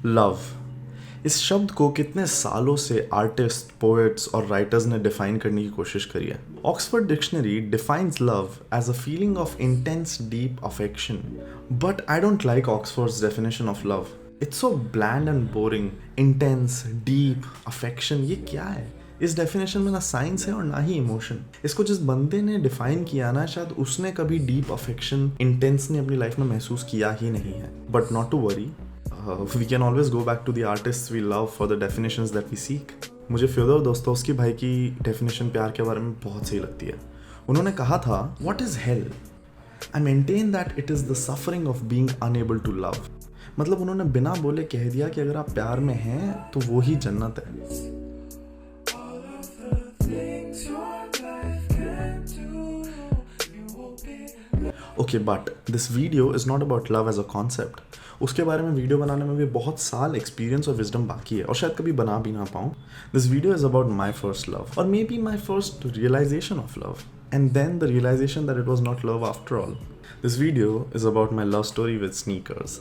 Love, इस शब्द को कितने सालों से आर्टिस्ट, पोएट्स और राइटर्स ने डिफाइन करने की कोशिश करी है। Oxford dictionary defines love as a feeling of intense deep affection, but I don't like Oxford's definition of love. It's so bland and boring. Intense, deep, affection, ये क्या है? इस डेफिनेशन में ना साइंस है और ना ही इमोशन। इसको जिस बंदे ने डिफाइन किया ना, शायद उसने कभी डीप अफेक्शन, इंटेंस ने अपनी लाइफ में महसूस किया ही नहीं है। But not to worry, we can always go back to the artists we love for the definitions that we seek. मुझे फ्योदोर दोस्तोव्स्की भाई की डेफिनेशन प्यार के बारे में बहुत सही लगती है। उन्होंने कहा था, What is hell? I maintain that it is the suffering of being unable to love. मतलब उन्होंने बिना बोले कह दिया कि अगर आप प्यार में हैं तो वो ही जन्नत है। Okay, but this video is not about love as a concept. उसके बारे में वीडियो बनाने में भी बहुत साल एक्सपीरियंस और विजडम बाकी है और शायद कभी बना भी ना पाऊँ। This video is about my first love, और maybe my first realisation of love, and then the realization that it was not love after all. This video is about my love story with sneakers.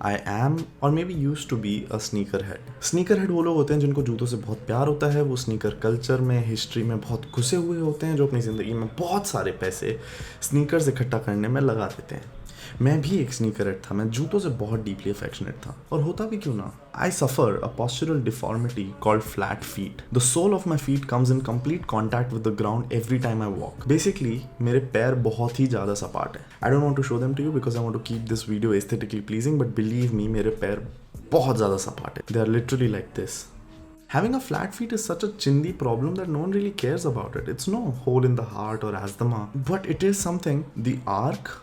I am or maybe used to be a sneakerhead. Sneakerhead वो लोग होते हैं जिनको जूतों से बहुत प्यार होता है। वो स्नीकर कल्चर में, हिस्ट्री में बहुत घुसे हुए होते हैं, जो अपनी ज़िंदगी में बहुत सारे पैसे स्नीकर्स इकट्ठा करने में लगा देते हैं। मैं भी एक स्नीकरहेड था। मैं जूतों से बहुत डीपली अफेक्शनेट था, और होता भी क्यों ना। आई सफ़र अ postural deformity called flat feet. The sole of my feet comes in complete contact with the ground every time I walk. Basically, मेरे पैर बहुत ही ज़्यादा सपाट है। I don't want to show them to you because I want to keep this video aesthetically pleasing, but believe me, मेरे पैर बहुत ज़्यादा सपाट है। They are literally like this. Having a flat feet is such a chindi problem that no one really cares about it. It's no hole in the heart or asthma, but it is something. The arc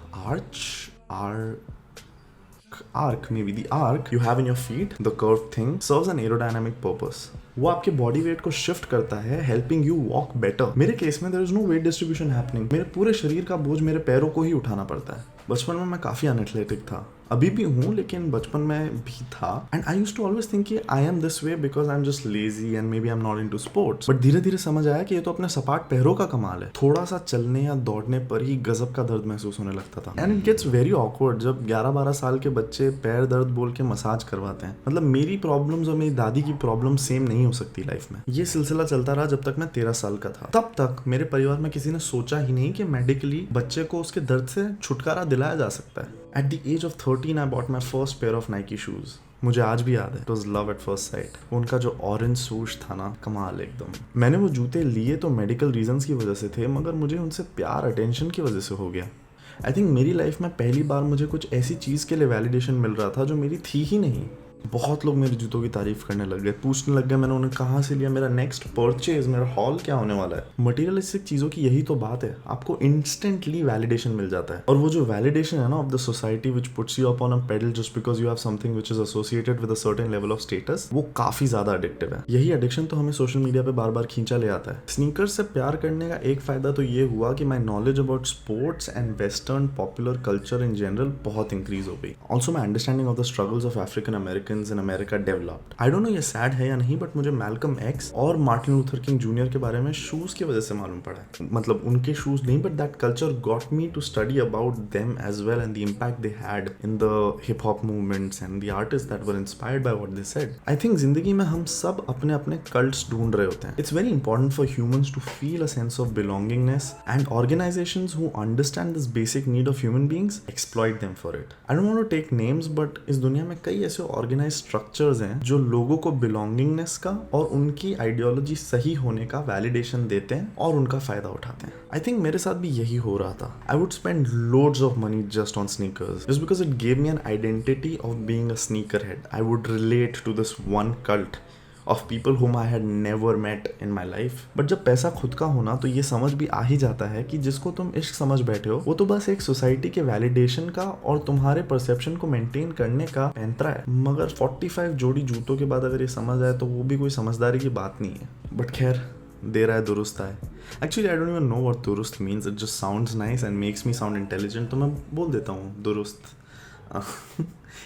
maybe the arc you have in your feet, the curved thing, serves an aerodynamic purpose. वो आपके body weight को shift करता है, helping you walk better. मेरे case में there is no weight distribution happening. मेरे पूरे शरीर का बोझ मेरे पैरों को ही उठाना पड़ता है। बचपन में मैं काफ़ी अनएथलेटिक था, अभी भी हूँ, लेकिन बचपन में भी था। And I used to always think कि I am this way because I am just lazy and maybe I am not into इनटू स्पोर्ट्स। बट धीरे धीरे समझ आया कि ये तो अपने सपाट पैरों का कमाल है। थोड़ा सा चलने या दौड़ने पर ही गजब का दर्द महसूस होने लगता था। And it gets very awkward जब 11-12 साल के बच्चे पैर दर्द बोल के मसाज करवाते हैं। मतलब मेरी प्रॉब्लम्स और मेरी दादी की प्रॉब्लम सेम नहीं हो सकती लाइफ में। ये सिलसिला चलता रहा जब तक मैं 13 साल का था। तब तक मेरे परिवार में किसी ने सोचा ही नहीं कि मेडिकली बच्चे को उसके दर्द से छुटकारा दिलाया जा सकता है। At the age of 13, I bought my first pair of Nike shoes. मुझे आज भी याद है, it was love at first sight. उनका जो ऑरेंज सूश था ना, कमाल एकदम। मैंने वो जूते लिए तो मेडिकल रीजंस की वजह से थे, मगर मुझे उनसे प्यार, अटेंशन की वजह से हो गया। आई थिंक मेरी लाइफ में पहली बार मुझे कुछ ऐसी चीज़ के लिए वैलिडेशन मिल रहा था जो मेरी थी ही नहीं। बहुत लोग मेरे जूतों की तारीफ करने लग गए, पूछने लग गए मैंने उन्हें कहाँ से लिया, मेरा नेक्स्ट परचेज, मेरा हॉल क्या होने वाला है। मटेरियलिस्टिक चीज़ों की यही तो बात है, आपको इंस्टेंटली वैलिडेशन मिल जाता है। और वो जो वैलिडेशन है ना of the society which puts you up on a pedal just because you have something which is associated with a certain level of status, वो काफ़ी ज़्यादा एडिक्टिव है। यही एडिक्शन तो हमें सोशल मीडिया पे बार बार खींचा ले आता है। स्नीकर्स से प्यार करने का एक फ़ायदा तो ये हुआ कि my knowledge about sports and western popular culture in general बहुत इंक्रीज हो गई। Also my understanding of the struggles of African American in America developed. I don't know ये सैड है या नहीं, बट मुझे मैल्कम एक्स और मार्टिन लूथर किंग जूनियर के बारे में शूज की वजह से मालूम पड़ा है। मतलब उनके शूज नहीं, but that culture got me to study about them as well and the impact they had in the hip hop movements and the artist that were inspired by what they said. I think जिंदगी में हम सब अपने अपने cults ढूंढ रहे होते हैं। It's very important for humans to feel a sense of belongingness, and organisations who understand this basic need of human beings exploit them for it. I don't want to take names, but इस दुनिया में कई ऐसे organise structures हैं जो लोगों को belongingness का और उनकी आइडियोलॉजी सही होने का वैलिडेशन देते हैं और उनका फायदा उठाते हैं। आई थिंक मेरे साथ भी यही हो रहा था। I would spend loads of money just on sneakers just because it gave me an identity of being a sneaker head. I would relate to this one cult of people whom I had never met in my life. But जब पैसा खुद का होना तो ये समझ भी आ ही जाता है कि जिसको तुम इश्क समझ बैठे हो वो तो बस एक सोसाइटी के वैलिडेशन का और तुम्हारे परसेप्शन को मेंटेन करने का पैंतरा है। मगर 45 जोड़ी जूतों के बाद अगर ये समझ आए तो वो भी कोई समझदारी की बात नहीं है। बट खैर, देर आए दुरुस्त आए। Actually I don't even know what दुरुस्त means, it just sounds nice and makes me sound intelligent, तो मैं बोल देता हूँ दुरुस्त।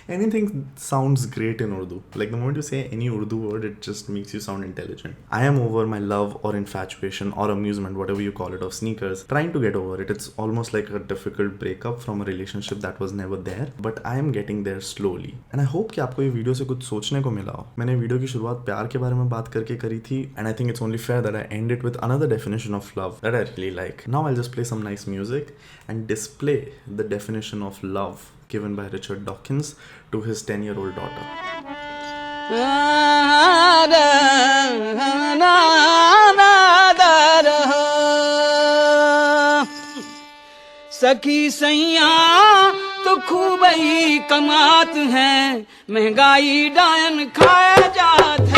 Anything sounds great in Urdu. Like the moment you say any Urdu word, it just makes you sound intelligent. I am over my love or infatuation or amusement, whatever you call it, of sneakers. Trying to get over it. It's almost like a difficult breakup from a relationship that was never there. But I am getting there slowly. And I hope कि आपको ये video से कुछ सोचने को मिला हो. मैंने वीडियो की शुरुआत प्यार के बारे में बात करके करी थी. And I think it's only fair that I end it with another definition of love that I really like. Now I'll just play some nice music and display the definition of love given by Richard Dawkins to his 10-year-old daughter. सखी सैया तो खूब ही कमात हैं, महंगाई डायन खाए जात